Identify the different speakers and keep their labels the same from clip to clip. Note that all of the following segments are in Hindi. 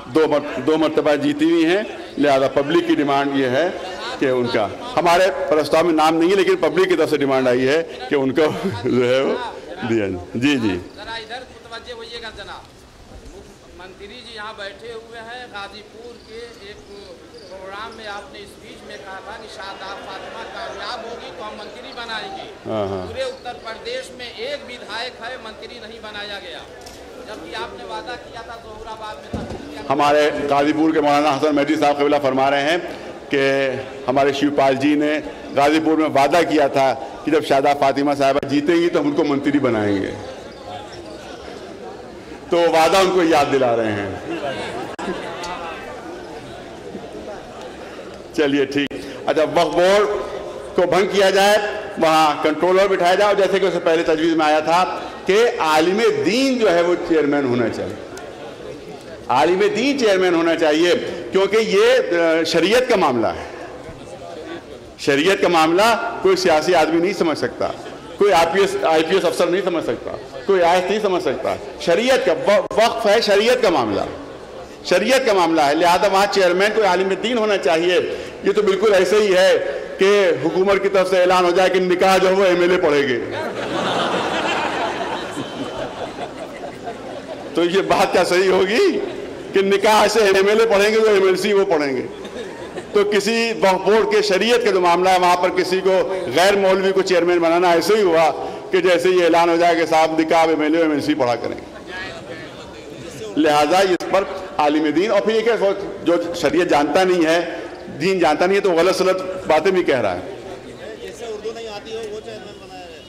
Speaker 1: दो मरतबा जीती हुई हैं, लिहाजा पब्लिक की डिमांड ये है कि उनका, हमारे प्रस्ताव में नाम नहीं है लेकिन पब्लिक की तरफ से डिमांड आई है कि उनको जो है वो दिया। जी जी,
Speaker 2: जरा इधर मुतवज्जे होइएगा जनाब। मंत्री जी यहाँ बैठे हुए हैं। गाजीपुर के एक प्रोग्राम में आपने स्पीच में कहा था कि शादाब फातिमा कामयाब होगी तो हम मंत्री बनाएंगे। पूरे उत्तर प्रदेश में एक विधायक है मंत्री नहीं बनाया गया, जबकि आपने वादा किया था जोहराबाद में।
Speaker 1: हमारे गाजीपुर के मौलाना हसन मेहदी साहब कबीला फरमा रहे हैं कि हमारे शिवपाल जी ने गाजीपुर में वादा किया था कि जब शादाब फातिमा साहिबा जीतेंगी तो हम उनको मंत्री बनाएंगे, तो वादा उनको याद दिला रहे हैं। चलिए ठीक। अच्छा, वक्फ बोर्ड को भंग किया जाए, वहाँ कंट्रोलर बिठाया जाए, जैसे कि उससे पहले तजवीज़ में आया था कि आलिम दीन जो है वो चेयरमैन होना चाहिए, आलिम दीन चेयरमैन होना चाहिए, क्योंकि ये शरीयत का मामला है। शरीयत का मामला कोई सियासी आदमी नहीं समझ सकता, कोई IPS अफसर नहीं समझ सकता, कोई आयत नहीं समझ सकता। शरीयत का वक्फ है, शरीयत का मामला, शरीयत का मामला है, लिहाजा वहाँ चेयरमैन कोई आलिम दीन होना चाहिए। ये तो बिल्कुल ऐसे ही है कि हुकूमत की तरफ से ऐलान हो जाए कि निकाह जो है वो MLA पढ़ेंगे, तो ये बात क्या सही होगी कि निकाह से MLA पढ़ेंगे तो MLC वो पढ़ेंगे। तो किसी वक्फ बोर्ड के शरीयत का जो मामला है वहाँ पर किसी को गैर मौलवी को चेयरमैन बनाना ऐसे ही हुआ कि जैसे ये ऐलान हो जाए कि साहब निकाह MLA MLC पढ़ा करेंगे। लिहाजा इस पर आलिम दीन, और फिर ये जो शरीयत जानता नहीं है, दीन जानता नहीं है, तो गलत सलत बातें भी कह रहा है।
Speaker 3: जिससे उर्दू नहीं आती हो वो चेयरमैन बनाया है।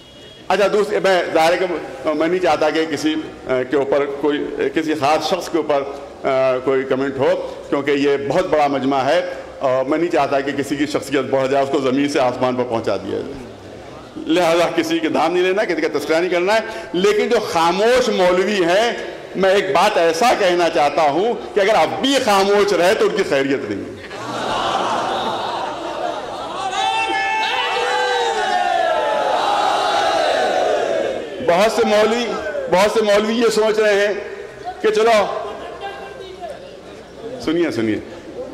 Speaker 1: अच्छा, दूसरी मैं ज़ाहिर है कि मैं नहीं चाहता कि किसी के ऊपर कोई किसी ख़ास शख्स के ऊपर कोई कमेंट हो, क्योंकि ये बहुत बड़ा मजमा है और मैं नहीं चाहता कि किसी की शख्सियत बढ़ जाए, उसको ज़मीन से आसमान पर पहुंचा दिया जाए। लिहाजा किसी के दाम नहीं लेना, किसी का तस्करा नहीं करना है। लेकिन जो खामोश मौलवी है, मैं एक बात ऐसा कहना चाहता हूं कि अगर अब भी खामोश रहे तो उनकी खैरियत नहीं है। बहुत से मौलवी ये सोच रहे हैं कि चलो, सुनिए,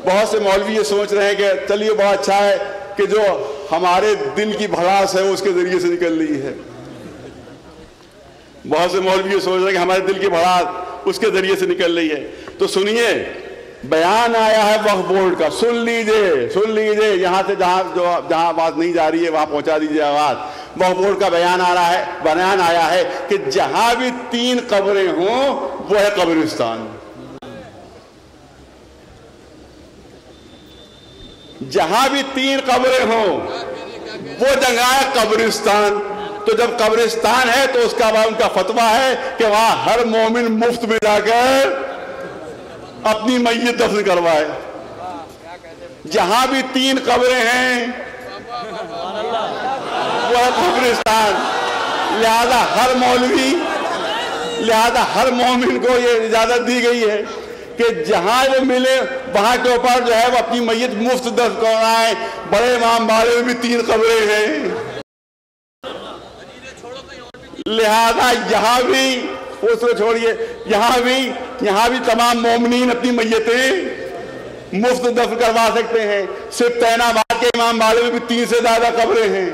Speaker 1: बहुत से मौलवी ये सोच रहे हैं कि चलिए बहुत अच्छा है कि जो हमारे दिल की भड़ास है उसके जरिए से निकल रही है। बहुत से मौलवी ये सोच रहे हैं कि हमारे दिल की भड़ास उसके जरिए से निकल रही है। तो सुनिए, बयान आया है वक्फ बोर्ड का, सुन लीजिए, यहाँ से जहाँ आवाज नहीं जा रही है वहां पहुंचा दीजिए आवाज। वक्फ बोर्ड का बयान आया है कि जहां भी 3 कब्रें हों वो है कब्रिस्तान। जहां भी 3 कब्रें हों वो जगह है कब्रिस्तान। तो जब कब्रिस्तान है तो उसका बाद उनका फतवा है कि वहां हर मोमिन मुफ्त में जाकर अपनी मैयत दफन करवाए। जहां भी 3 कब्रें हैं वो है कब्रिस्तान। लिहाजा हर मोमिन को ये इजाजत दी गई है कि जहां वो मिले वहां के ऊपर जो है वो अपनी मैयत मुफ्त दफन करवाए। बड़े इमाम बाड़े में भी 3 कब्रें हैं। लिहाजा यहाँ भी उसको छोड़िए, यहाँ भी तमाम मोमिनीन अपनी मैयतें मुफ्त दफन करवा सकते हैं। सिर्फ तैनाबाद के इमाम बाड़े में भी 3 से ज्यादा कब्रें हैं।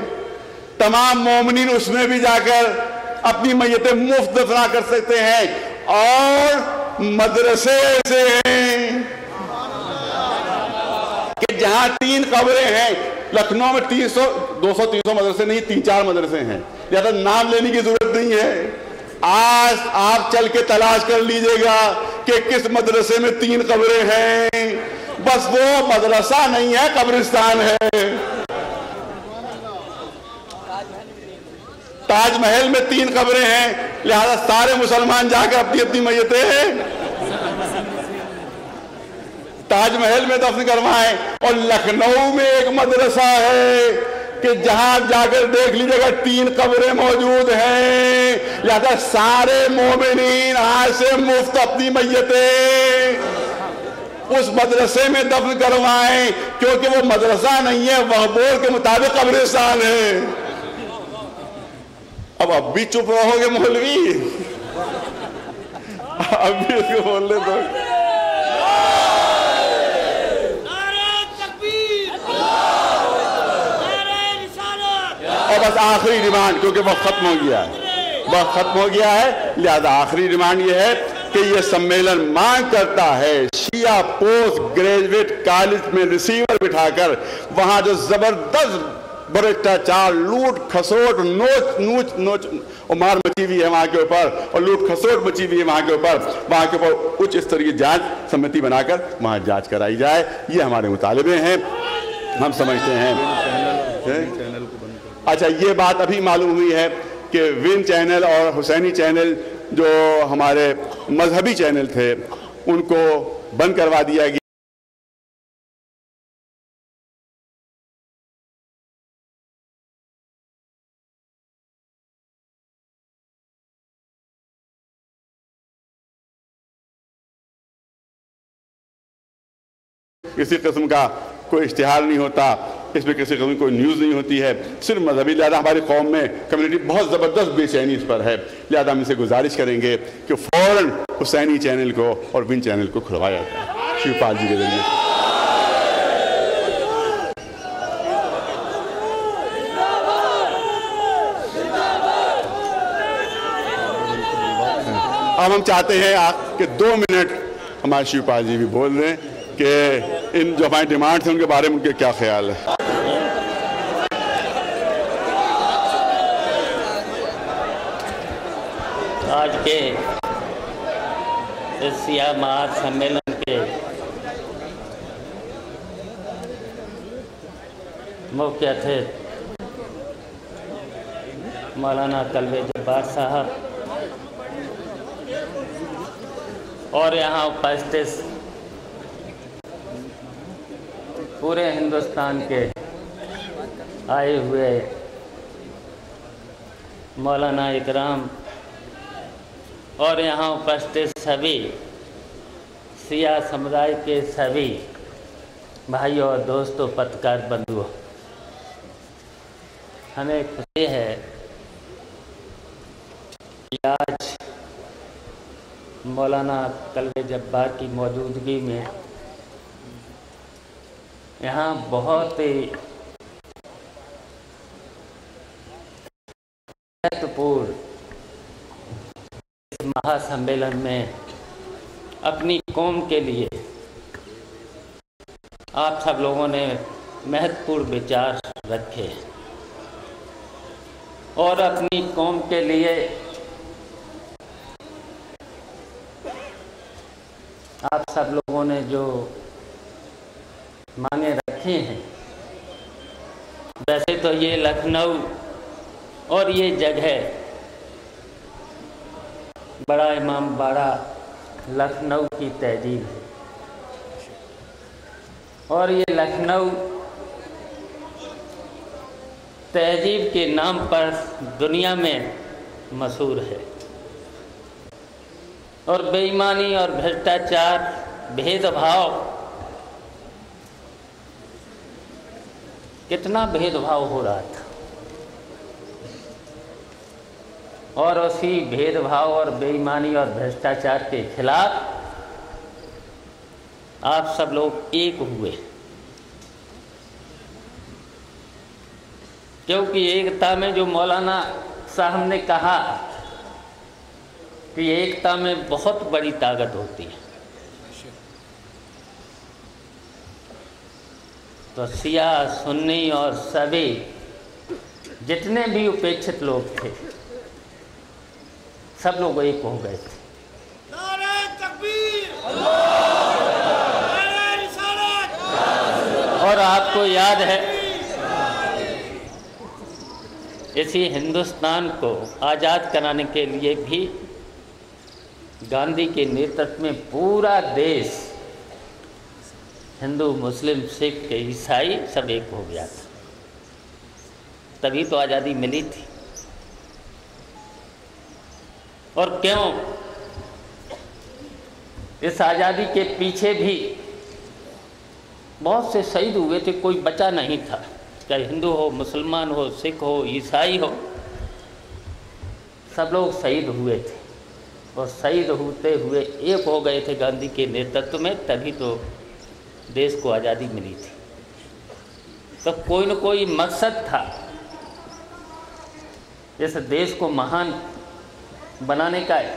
Speaker 1: तमाम मोमिनीन उसमें भी जाकर अपनी मैयतें मुफ्त दफना कर सकते हैं। और मदरसे ऐसे हैं कि जहां 3 कब्रें हैं, लखनऊ में 200-300 मदरसे नहीं, 3-4 मदरसे हैं। ज्यादा नाम लेने की जरूरत नहीं है। आज आप चल के तलाश कर लीजिएगा कि किस मदरसे में 3 कब्रें हैं। बस वो मदरसा नहीं है, कब्रिस्तान है। ताजमहल में 3 कब्रें हैं, लिहाजा सारे मुसलमान जाकर अपनी अपनी मैयतें ताजमहल में दफन करवाएं। और लखनऊ में एक मदरसा है कि जहां जाकर देख लीजिएगा 3 कब्रें मौजूद हैं। लिहाजा सारे मोमिनीन आज से मुफ्त अपनी मैयतें उस मदरसे में दफन करवाएं, क्योंकि वो मदरसा नहीं है, वक्फ बोर्ड के मुताबिक कब्रिस्तान है। अब भी चुप रहोगे मौलवी? अब भी उसको बोलने दो। बस आखिरी डिमांड, क्योंकि वक्त खत्म हो गया है, वक्त खत्म हो गया है, लिहाजा आखिरी डिमांड ये है कि ये सम्मेलन मांग करता है शिया पोस्ट ग्रेजुएट कॉलेज में रिसीवर बिठाकर वहां जो जबरदस्त भ्रष्टाचार, लूट खसोट, नोच और मार मची हुई है वहां के ऊपर, और लूट खसोट मची हुई है वहां के ऊपर उच्च स्तरीय जांच समिति बनाकर वहां जांच कराई जाए। ये हमारे मुतालिबे हैं, हम समझते हैं। अच्छा, ये बात अभी मालूम हुई है कि विन चैनल और हुसैनी चैनल जो हमारे मजहबी चैनल थे उनको बंद करवा दिया गया। किसी किस्म का कोई इश्तिहार नहीं होता, इसमें किसी किस्म की कोई न्यूज़ नहीं होती है, सिर्फ मजहबी। लिहाजा हमारी कौम में कम्युनिटी बहुत ज़बरदस्त बेचैनी इस पर है। लिहाजा हम इनसे गुजारिश करेंगे कि फ़ौरन हुसैनी चैनल को और विन चैनल को खुलवाया जाए शिवपाल जी के जरिए। अब हम चाहते हैं कि 2 मिनट हमारे शिवपाल जी भी बोल रहे हैं कि इन जो हमारी डिमांड्स हैं उनके बारे में उनके क्या ख्याल है।
Speaker 4: आज के इस सिया महासम्मेलन के मुख्य अतिथि मौलाना कल्बे जब्बार साहब और यहाँ उपस्थित पूरे हिंदुस्तान के आए हुए मौलाना इकराम और यहाँ उपस्थित सभी सिया समुदाय के सभी भाइयों और दोस्तों, पत्रकार बंधुओं, हमें खुशी है कि आज मौलाना कल्बे जब्बार की मौजूदगी में यहाँ बहुत ही महत्वपूर्ण इस महासम्मेलन में अपनी कौम के लिए आप सब लोगों ने महत्वपूर्ण विचार रखे और अपनी कौम के लिए आप सब लोगों ने जो मांगे रखे हैं। वैसे तो ये लखनऊ और ये जगह बड़ा इमाम बाड़ा लखनऊ की तहजीब है और ये लखनऊ तहजीब के नाम पर दुनिया में मशहूर है और बेईमानी और भ्रष्टाचार, भेदभाव, कितना भेदभाव हो रहा था और उसी भेदभाव और बेईमानी और भ्रष्टाचार के खिलाफ आप सब लोग एक हुए, क्योंकि एकता में जो मौलाना साहब ने कहा कि एकता में बहुत बड़ी ताकत होती है, तो शिया, सुन्नी और सभी जितने भी उपेक्षित लोग थे सब लोग एक हो गए थे।
Speaker 3: नारे तकबीर,
Speaker 4: और आपको याद है इसी हिंदुस्तान को आज़ाद कराने के लिए भी गांधी के नेतृत्व में पूरा देश, हिंदू, मुस्लिम, सिख, ईसाई सब एक हो गया था, तभी तो आज़ादी मिली थी। और क्यों इस आज़ादी के पीछे भी बहुत से शहीद हुए थे, कोई बचा नहीं था, चाहे हिंदू हो, मुसलमान हो, सिख हो, ईसाई हो, सब लोग शहीद हुए थे और शहीद होते हुए एक हो गए थे गांधी के नेतृत्व में, तभी तो देश को आज़ादी मिली थी। तो कोई न कोई मकसद था इस देश को महान बनाने का है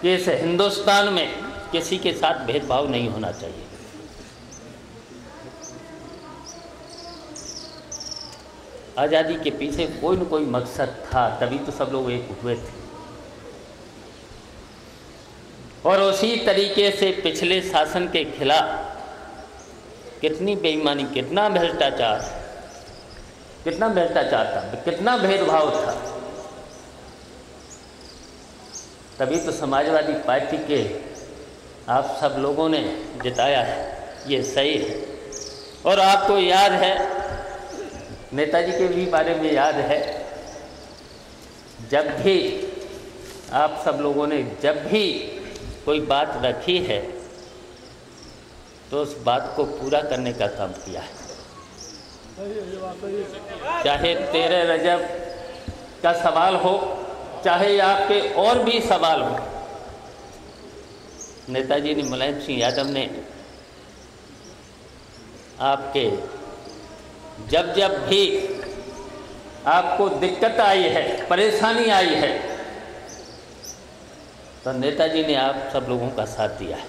Speaker 4: कि इस हिंदुस्तान में किसी के साथ भेदभाव नहीं होना चाहिए। आज़ादी के पीछे कोई न कोई मकसद था, तभी तो सब लोग एक हुए थे। और उसी तरीके से पिछले शासन के खिलाफ कितनी बेईमानी, कितना भ्रष्टाचार था, कितना भेदभाव था, तभी तो समाजवादी पार्टी के आप सब लोगों ने जिताया है। ये सही है। और आपको याद है, नेताजी के भी बारे में याद है, जब भी आप सब लोगों ने जब भी कोई बात रखी है तो उस बात को पूरा करने का काम किया है। चाहे 13 रजब का सवाल हो, चाहे आपके और भी सवाल हो, नेताजी ने, मुलायम सिंह यादव ने आपके जब भी आपको दिक्कत आई है, परेशानी आई है, तो नेताजी ने आप सब लोगों का साथ दिया है,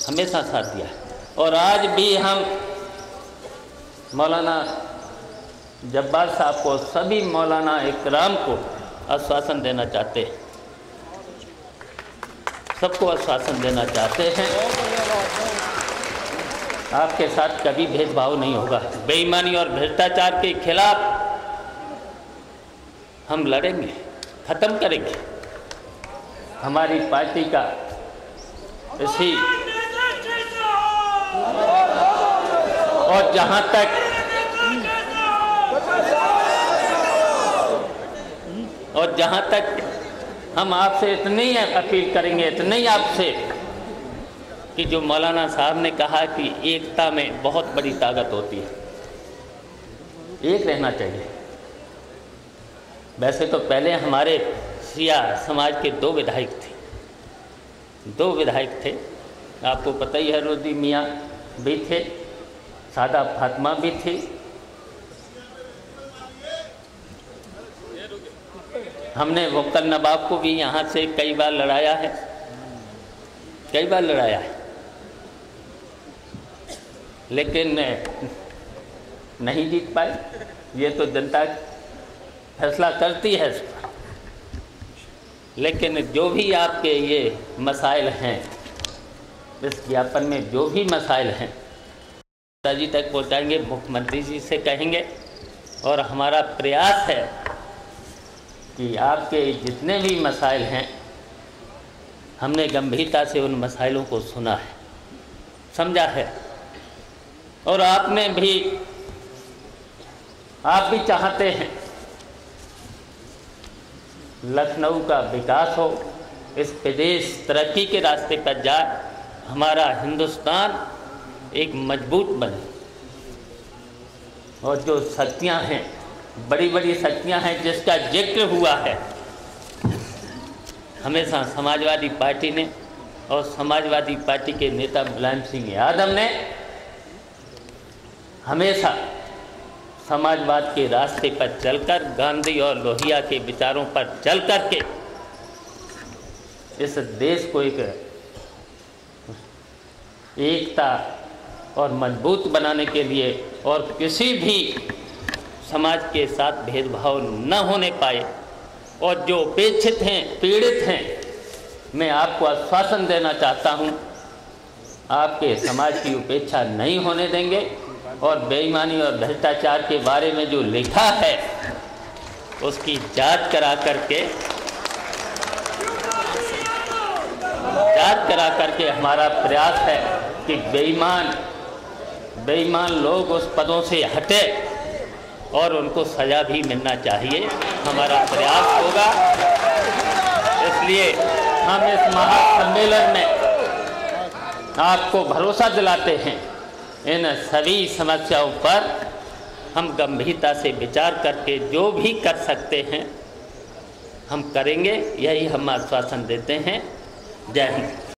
Speaker 4: हमेशा साथ दिया है। और आज भी हम मौलाना जब्बार साहब को, सभी मौलाना इकराम को आश्वासन देना चाहते हैं, सबको आश्वासन देना चाहते हैं, आपके साथ कभी भेदभाव नहीं होगा। बेईमानी और भ्रष्टाचार के खिलाफ हम लड़ेंगे, ख़त्म करेंगे। हमारी पार्टी का इसी और जहाँ तक हम आपसे इतनी ही अपील करेंगे, इतने ही आपसे, कि जो मौलाना साहब ने कहा कि एकता में बहुत बड़ी ताकत होती है, एक रहना चाहिए। वैसे तो पहले हमारे शिया समाज के 2 विधायक थे, आपको पता ही है, रोदी मियाँ भी थे, सादा फातिमा भी थी। हमने वक्कल नवाब को भी यहाँ से कई बार लड़ाया है, लेकिन नहीं जीत पाए। ये तो जनता फैसला करती है। लेकिन जो भी आपके ये मसाइल हैं, इस ज्ञापन में जो भी मसाइल हैं, नेताजी तक पहुँचाएंगे, मुख्यमंत्री जी से कहेंगे। और हमारा प्रयास है कि आपके जितने भी मसाइल हैं, हमने गंभीरता से उन मसाइलों को सुना है, समझा है। और आप भी चाहते हैं लखनऊ का विकास हो, इस प्रदेश तरक्की के रास्ते पर जाए, हमारा हिंदुस्तान एक मजबूत बने। और जो शक्तियां हैं, बड़ी बड़ी शक्तियां हैं जिसका जिक्र हुआ है, हमेशा समाजवादी पार्टी ने और समाजवादी पार्टी के नेता मुलायम सिंह यादव ने हमेशा समाजवाद के रास्ते पर चलकर, गांधी और लोहिया के विचारों पर चल कर के इस देश को एक एकता और मजबूत बनाने के लिए, और किसी भी समाज के साथ भेदभाव न होने पाए, और जो उपेक्षित हैं, पीड़ित हैं, मैं आपको आश्वासन देना चाहता हूं, आपके समाज की उपेक्षा नहीं होने देंगे। और बेईमानी और भ्रष्टाचार के बारे में जो लिखा है, उसकी जांच करा करके हमारा प्रयास है कि बेईमान लोग उस पदों से हटे और उनको सज़ा भी मिलना चाहिए, हमारा प्रयास होगा। इसलिए हम इस महासम्मेलन में आपको भरोसा दिलाते हैं, इन सभी समस्याओं पर हम गंभीरता से विचार करके जो भी कर सकते हैं हम करेंगे, यही हम आश्वासन देते हैं। जय हिंद।